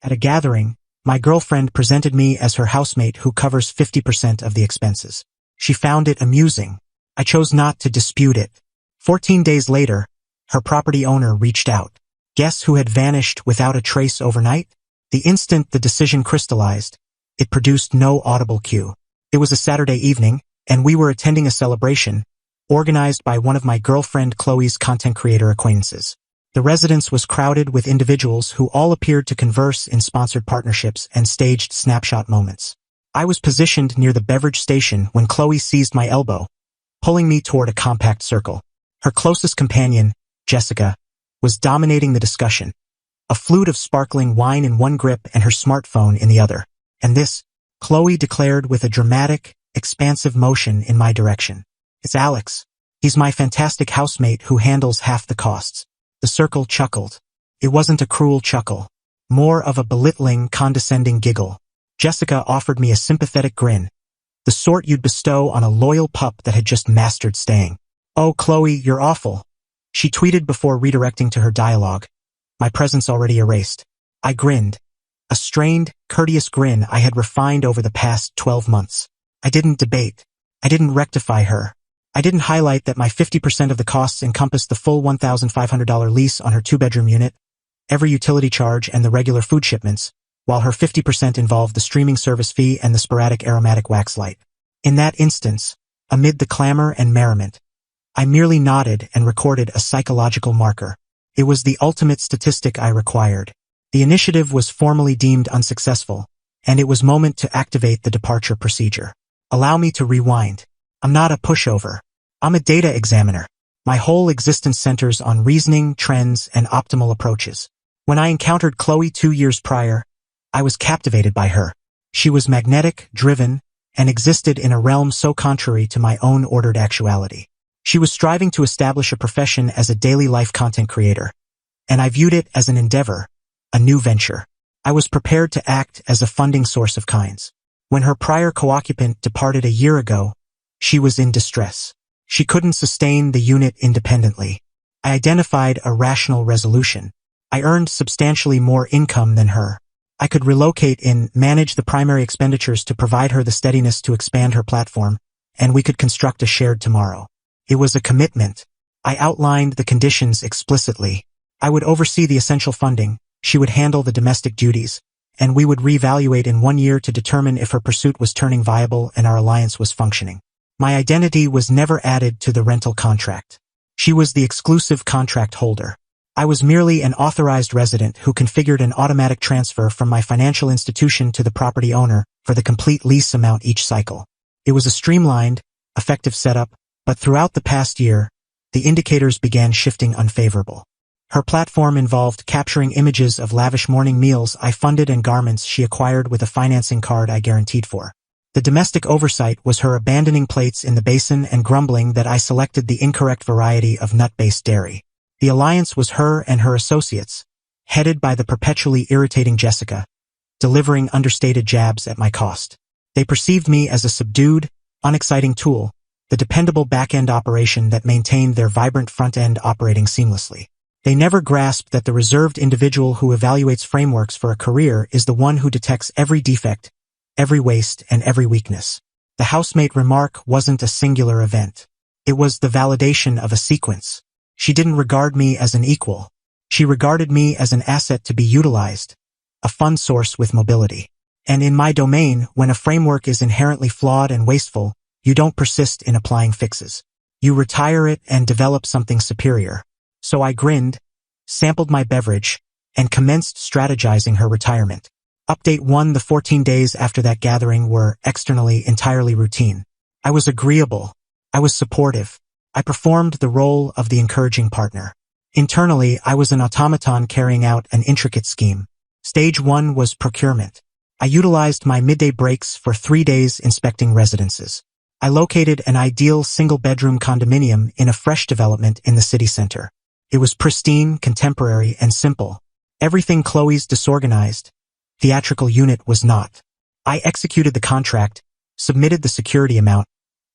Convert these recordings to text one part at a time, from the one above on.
At a gathering, my girlfriend presented me as her housemate who covers 50% of the expenses. She found it amusing. I chose not to dispute it. 14 days later, her property owner reached out. Guess who had vanished without a trace overnight? The instant the decision crystallized, it produced no audible cue. It was a Saturday evening, and we were attending a celebration, organized by one of my girlfriend Chloe's content creator acquaintances. The residence was crowded with individuals who all appeared to converse in sponsored partnerships and staged snapshot moments. I was positioned near the beverage station when Chloe seized my elbow, pulling me toward a compact circle. Her closest companion, Jessica, was dominating the discussion, a flute of sparkling wine in one grip and her smartphone in the other. And this, Chloe declared with a dramatic, expansive motion in my direction. It's Alex. He's my fantastic housemate who handles half the costs. The circle chuckled. It wasn't a cruel chuckle, more of a belittling, condescending giggle. Jessica offered me a sympathetic grin, the sort you'd bestow on a loyal pup that had just mastered staying. "Oh, Chloe, you're awful," she tweeted before redirecting to her dialogue, my presence already erased. I grinned, a strained, courteous grin I had refined over the past 12 months. I didn't debate. I didn't rectify her. I didn't highlight that my 50% of the costs encompassed the full $1,500 lease on her two-bedroom unit, every utility charge and the regular food shipments, while her 50% involved the streaming service fee and the sporadic aromatic wax light. In that instance, amid the clamor and merriment, I merely nodded and recorded a psychological marker. It was the ultimate statistic I required. The initiative was formally deemed unsuccessful, and it was moment to activate the departure procedure. Allow me to rewind. I'm not a pushover. I'm a data examiner. My whole existence centers on reasoning, trends, and optimal approaches. When I encountered Chloe 2 years prior, I was captivated by her. She was magnetic, driven, and existed in a realm so contrary to my own ordered actuality. She was striving to establish a profession as a daily life content creator, and I viewed it as an endeavor, a new venture. I was prepared to act as a funding source of kinds. When her prior co-occupant departed a year ago, she was in distress. She couldn't sustain the unit independently. I identified a rational resolution. I earned substantially more income than her. I could relocate and manage the primary expenditures to provide her the steadiness to expand her platform, and we could construct a shared tomorrow. It was a commitment. I outlined the conditions explicitly. I would oversee the essential funding, she would handle the domestic duties, and we would reevaluate in 1 year to determine if her pursuit was turning viable and our alliance was functioning. My identity was never added to the rental contract. She was the exclusive contract holder. I was merely an authorized resident who configured an automatic transfer from my financial institution to the property owner for the complete lease amount each cycle. It was a streamlined, effective setup, but throughout the past year, the indicators began shifting unfavorable. Her platform involved capturing images of lavish morning meals I funded and garments she acquired with a financing card I guaranteed for. The domestic oversight was her abandoning plates in the basin and grumbling that I selected the incorrect variety of nut-based dairy. The alliance was her and her associates, headed by the perpetually irritating Jessica, delivering understated jabs at my cost. They perceived me as a subdued, unexciting tool, the dependable back-end operation that maintained their vibrant front-end operating seamlessly. They never grasped that the reserved individual who evaluates frameworks for a career is the one who detects every defect, every waste, and every weakness. The housemate remark wasn't a singular event. It was the validation of a sequence. She didn't regard me as an equal. She regarded me as an asset to be utilized, a fund source with mobility. And in my domain, when a framework is inherently flawed and wasteful, you don't persist in applying fixes. You retire it and develop something superior. So I grinned, sampled my beverage, and commenced strategizing her retirement. Update 1: the 14 days after that gathering were, externally, entirely routine. I was agreeable. I was supportive. I performed the role of the encouraging partner. Internally, I was an automaton carrying out an intricate scheme. Stage 1 was procurement. I utilized my midday breaks for 3 days inspecting residences. I located an ideal single-bedroom condominium in a fresh development in the city center. It was pristine, contemporary, and simple. Everything Chloe's disorganized, theatrical unit was not. I executed the contract, submitted the security amount,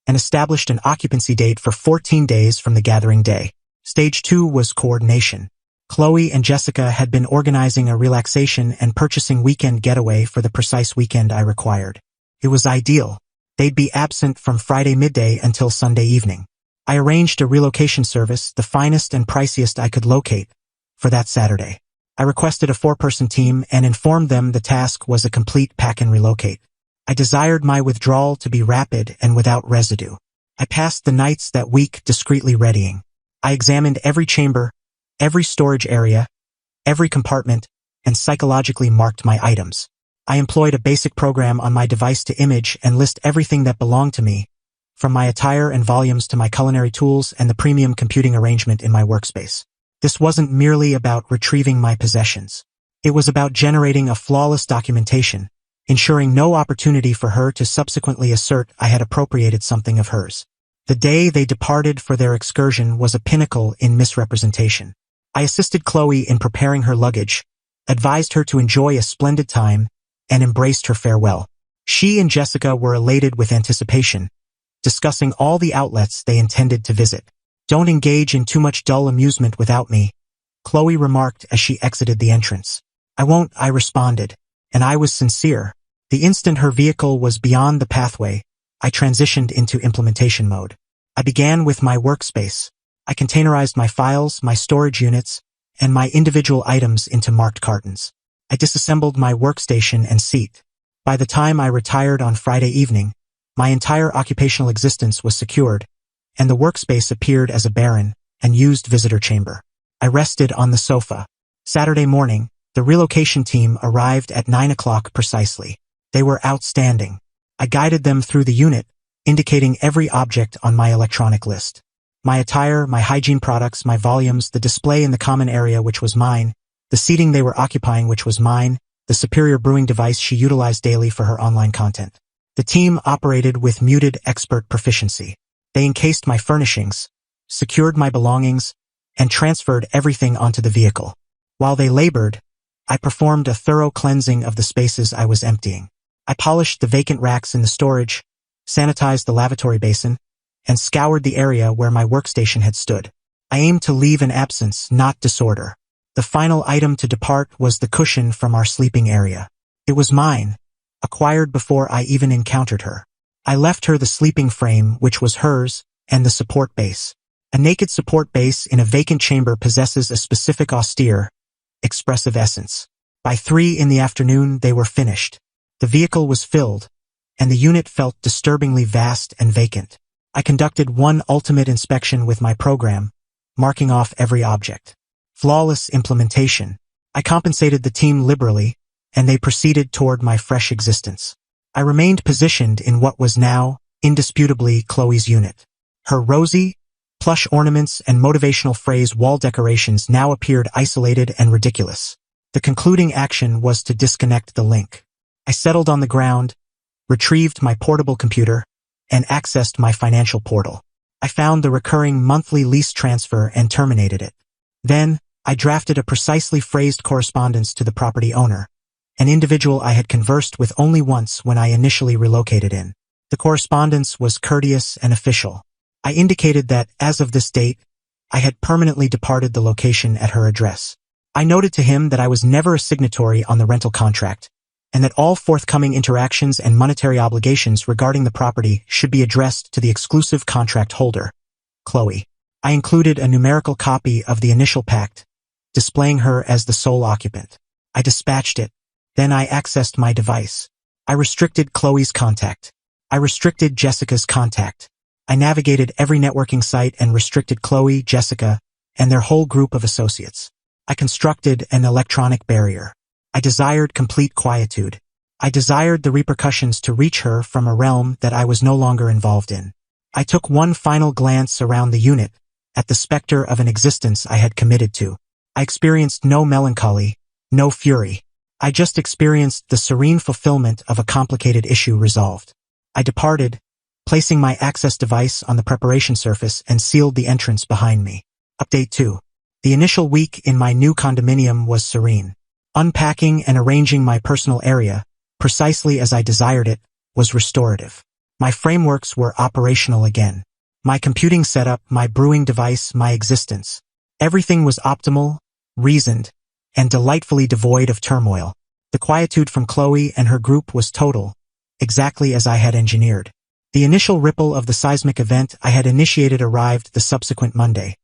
and established an occupancy date for 14 days from the gathering day. Stage 2 was coordination. Chloe and Jessica had been organizing a relaxation and purchasing weekend getaway for the precise weekend I required. It was ideal. They'd be absent from Friday midday until Sunday evening. I arranged a relocation service, the finest and priciest I could locate, for that Saturday. I requested a 4-person team and informed them the task was a complete pack and relocate. I desired my withdrawal to be rapid and without residue. I passed the nights that week discreetly readying. I examined every chamber, every storage area, every compartment, and psychologically marked my items. I employed a basic program on my device to image and list everything that belonged to me, from my attire and volumes to my culinary tools and the premium computing arrangement in my workspace. This wasn't merely about retrieving my possessions. It was about generating a flawless documentation, ensuring no opportunity for her to subsequently assert I had appropriated something of hers. The day they departed for their excursion was a pinnacle in misrepresentation. I assisted Chloe in preparing her luggage, advised her to enjoy a splendid time, and embraced her farewell. She and Jessica were elated with anticipation, discussing all the outlets they intended to visit. "Don't engage in too much dull amusement without me," Chloe remarked as she exited the entrance. "I won't," I responded, and I was sincere. The instant her vehicle was beyond the pathway, I transitioned into implementation mode. I began with my workspace. I containerized my files, my storage units, and my individual items into marked cartons. I disassembled my workstation and seat. By the time I retired on Friday evening, my entire occupational existence was secured, and the workspace appeared as a barren and used visitor chamber. I rested on the sofa. Saturday morning, the relocation team arrived at 9 o'clock precisely. They were outstanding. I guided them through the unit, indicating every object on my electronic list. My attire, my hygiene products, my volumes, the display in the common area which was mine, the seating they were occupying which was mine, the superior brewing device she utilized daily for her online content. The team operated with muted expert proficiency. They encased my furnishings, secured my belongings, and transferred everything onto the vehicle. While they labored, I performed a thorough cleansing of the spaces I was emptying. I polished the vacant racks in the storage, sanitized the lavatory basin, and scoured the area where my workstation had stood. I aimed to leave an absence, not disorder. The final item to depart was the cushion from our sleeping area. It was mine, acquired before I even encountered her. I left her the sleeping frame, which was hers, and the support base. A naked support base in a vacant chamber possesses a specific austere, expressive essence. By 3 in the afternoon, they were finished. The vehicle was filled, and the unit felt disturbingly vast and vacant. I conducted one ultimate inspection with my program, marking off every object. Flawless implementation. I compensated the team liberally, and they proceeded toward my fresh existence. I remained positioned in what was now, indisputably, Chloe's unit. Her rosy, plush ornaments and motivational phrase wall decorations now appeared isolated and ridiculous. The concluding action was to disconnect the link. I settled on the ground, retrieved my portable computer, and accessed my financial portal. I found the recurring monthly lease transfer and terminated it. Then, I drafted a precisely phrased correspondence to the property owner, an individual I had conversed with only once when I initially relocated in. The correspondence was courteous and official. I indicated that, as of this date, I had permanently departed the location at her address. I noted to him that I was never a signatory on the rental contract, and that all forthcoming interactions and monetary obligations regarding the property should be addressed to the exclusive contract holder, Chloe. I included a numerical copy of the initial pact, displaying her as the sole occupant. I dispatched it. Then I accessed my device. I restricted Chloe's contact. I restricted Jessica's contact. I navigated every networking site and restricted Chloe, Jessica, and their whole group of associates. I constructed an electronic barrier. I desired complete quietude. I desired the repercussions to reach her from a realm that I was no longer involved in. I took one final glance around the unit, at the specter of an existence I had committed to. I experienced no melancholy, no fury. I just experienced the serene fulfillment of a complicated issue resolved. I departed, placing my access device on the preparation surface and sealed the entrance behind me. Update 2. The initial week in my new condominium was serene. Unpacking and arranging my personal area, precisely as I desired it, was restorative. My frameworks were operational again. My computing setup, my brewing device, my existence. Everything was optimal, reasoned, and delightfully devoid of turmoil. The quietude from Chloe and her group was total, exactly as I had engineered. The initial ripple of the seismic event I had initiated arrived the subsequent Monday,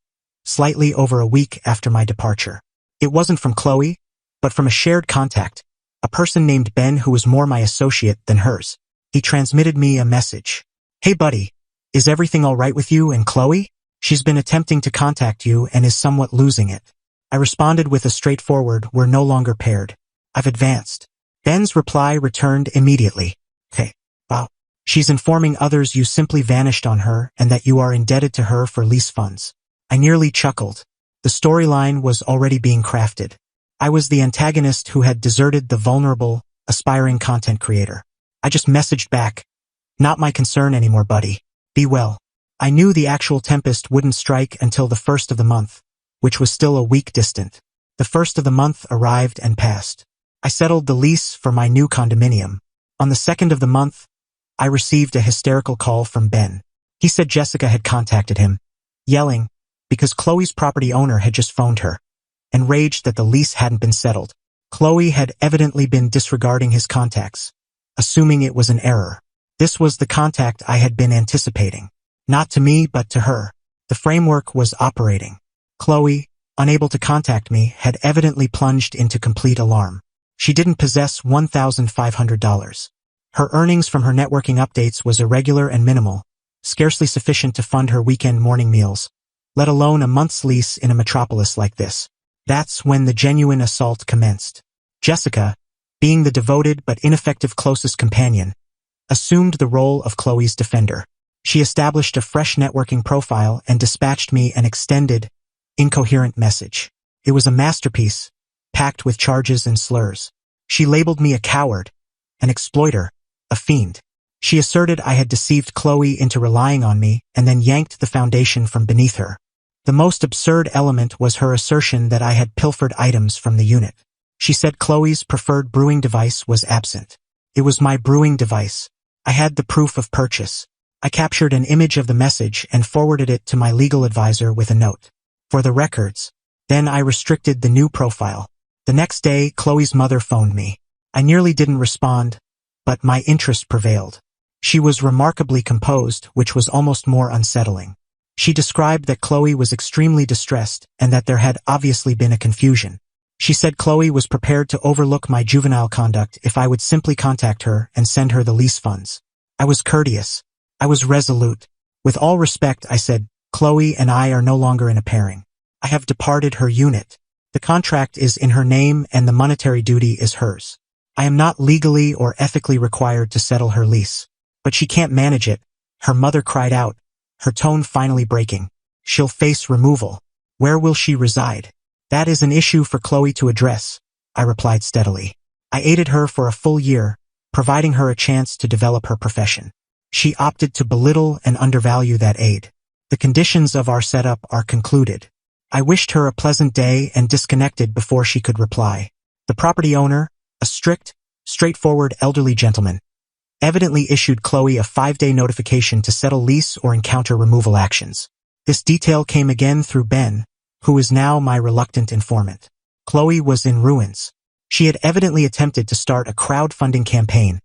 slightly over a week after my departure. It wasn't from Chloe, but from a shared contact, a person named Ben who was more my associate than hers. He transmitted me a message. "Hey buddy, is everything all right with you and Chloe? She's been attempting to contact you and is somewhat losing it." I responded with a straightforward, "We're no longer paired. I've advanced." Ben's reply returned immediately. "Okay, wow. She's informing others you simply vanished on her and that you are indebted to her for lease funds." I nearly chuckled. The storyline was already being crafted. I was the antagonist who had deserted the vulnerable, aspiring content creator. I just messaged back, "Not my concern anymore, buddy. Be well." I knew the actual tempest wouldn't strike until the first of the month, which was still a week distant. The first of the month arrived and passed. I settled the lease for my new condominium. On the second of the month, I received a hysterical call from Ben. He said Jessica had contacted him, yelling, because Chloe's property owner had just phoned her, and raged that the lease hadn't been settled. Chloe had evidently been disregarding his contacts, assuming it was an error. This was the contact I had been anticipating. Not to me, but to her. The framework was operating. Chloe, unable to contact me, had evidently plunged into complete alarm. She didn't possess $1,500. Her earnings from her networking updates was irregular and minimal, scarcely sufficient to fund her weekend morning meals, let alone a month's lease in a metropolis like this. That's when the genuine assault commenced. Jessica, being the devoted but ineffective closest companion, assumed the role of Chloe's defender. She established a fresh networking profile and dispatched me an extended, incoherent message. It was a masterpiece, packed with charges and slurs. She labeled me a coward, an exploiter, a fiend. She asserted I had deceived Chloe into relying on me and then yanked the foundation from beneath her. The most absurd element was her assertion that I had pilfered items from the unit. She said Chloe's preferred brewing device was absent. It was my brewing device. I had the proof of purchase. I captured an image of the message and forwarded it to my legal advisor with a note. For the records. Then I restricted the new profile. The next day, Chloe's mother phoned me. I nearly didn't respond, but my interest prevailed. She was remarkably composed, which was almost more unsettling. She described that Chloe was extremely distressed and that there had obviously been a confusion. She said Chloe was prepared to overlook my juvenile conduct if I would simply contact her and send her the lease funds. I was courteous. I was resolute. With all respect, I said, Chloe and I are no longer in a pairing. I have departed her unit. The contract is in her name and the monetary duty is hers. I am not legally or ethically required to settle her lease. But she can't manage it, her mother cried out, her tone finally breaking. She'll face removal. Where will she reside? That is an issue for Chloe to address, I replied steadily. I aided her for a full year, providing her a chance to develop her profession. She opted to belittle and undervalue that aid. The conditions of our setup are concluded. I wished her a pleasant day and disconnected before she could reply. The property owner, a strict, straightforward elderly gentleman, evidently issued Chloe a 5-day notification to settle lease or encounter removal actions. This detail came again through Ben, who is now my reluctant informant. Chloe was in ruins. She had evidently attempted to start a crowdfunding campaign,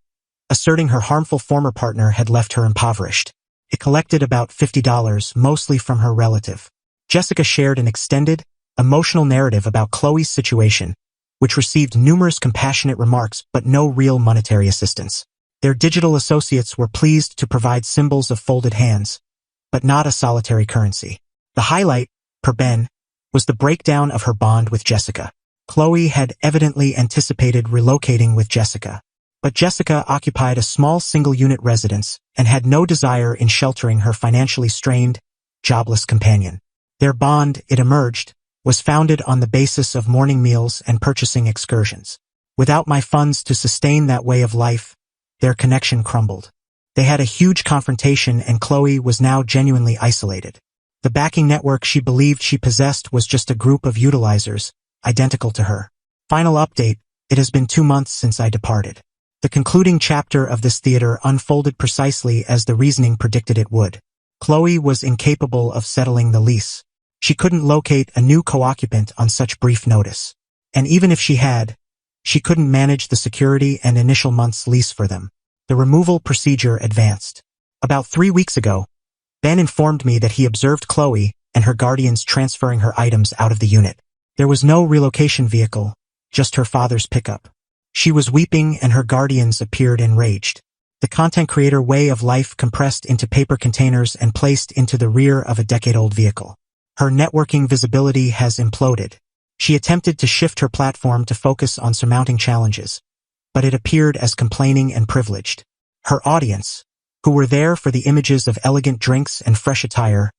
asserting her harmful former partner had left her impoverished. It collected about $50, mostly from her relative. Jessica shared an extended, emotional narrative about Chloe's situation, which received numerous compassionate remarks but no real monetary assistance. Their digital associates were pleased to provide symbols of folded hands, but not a solitary currency. The highlight, per Ben, was the breakdown of her bond with Jessica. Chloe had evidently anticipated relocating with Jessica, but Jessica occupied a small single-unit residence and had no desire in sheltering her financially strained, jobless companion. Their bond, it emerged, was founded on the basis of morning meals and purchasing excursions. Without my funds to sustain that way of life, their connection crumbled. They had a huge confrontation and Chloe was now genuinely isolated. The backing network she believed she possessed was just a group of utilizers, identical to her. Final update, it has been 2 months since I departed. The concluding chapter of this theater unfolded precisely as the reasoning predicted it would. Chloe was incapable of settling the lease. She couldn't locate a new co-occupant on such brief notice. And even if she had, she couldn't manage the security and initial month's lease for them. The removal procedure advanced. About 3 weeks ago, Ben informed me that he observed Chloe and her guardians transferring her items out of the unit. There was no relocation vehicle, just her father's pickup. She was weeping and her guardians appeared enraged. The content creator way of life compressed into paper containers and placed into the rear of a decade-old vehicle. Her networking visibility has imploded. She attempted to shift her platform to focus on surmounting challenges, but it appeared as complaining and privileged. Her audience, who were there for the images of elegant drinks and fresh attire,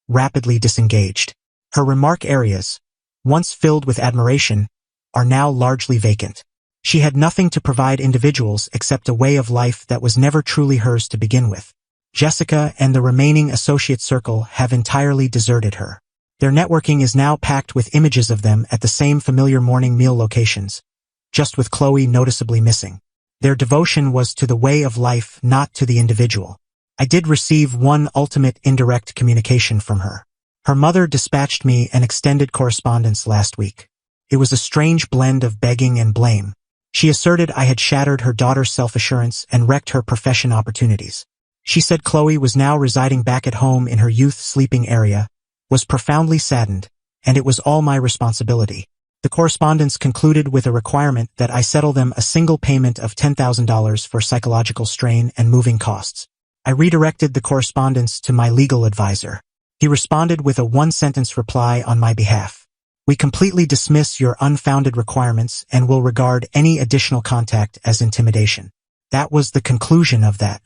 rapidly disengaged. Her remark areas, once filled with admiration, are now largely vacant. She had nothing to provide individuals except a way of life that was never truly hers to begin with. Jessica and the remaining associate circle have entirely deserted her. Their networking is now packed with images of them at the same familiar morning meal locations, just with Chloe noticeably missing. Their devotion was to the way of life, not to the individual. I did receive one ultimate indirect communication from her. Her mother dispatched me an extended correspondence last week. It was a strange blend of begging and blame. She asserted I had shattered her daughter's self-assurance and wrecked her profession opportunities. She said Chloe was now residing back at home in her youth sleeping area, was profoundly saddened, and it was all my responsibility. The correspondence concluded with a requirement that I settle them a single payment of $10,000 for psychological strain and moving costs. I redirected the correspondence to my legal advisor. He responded with a one-sentence reply on my behalf. We completely dismiss your unfounded requirements and will regard any additional contact as intimidation. That was the conclusion of that.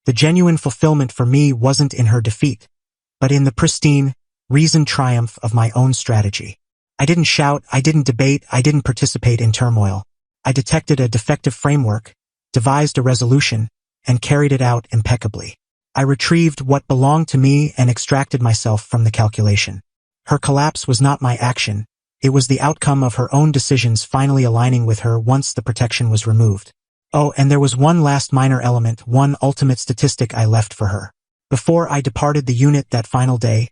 The genuine fulfillment for me wasn't in her defeat, but in the pristine, reasoned triumph of my own strategy. I didn't shout, I didn't debate, I didn't participate in turmoil. I detected a defective framework, devised a resolution, and carried it out impeccably. I retrieved what belonged to me and extracted myself from the calculation. Her collapse was not my action. It was the outcome of her own decisions finally aligning with her once the protection was removed. Oh, and there was one last minor element, one ultimate statistic I left for her. Before I departed the unit that final day,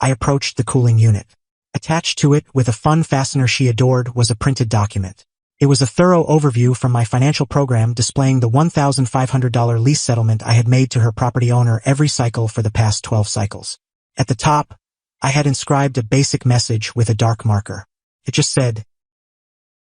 I approached the cooling unit. Attached to it, with a fun fastener she adored, was a printed document. It was a thorough overview from my financial program displaying the $1,500 lease settlement I had made to her property owner every cycle for the past 12 cycles. At the top, I had inscribed a basic message with a dark marker. It just said,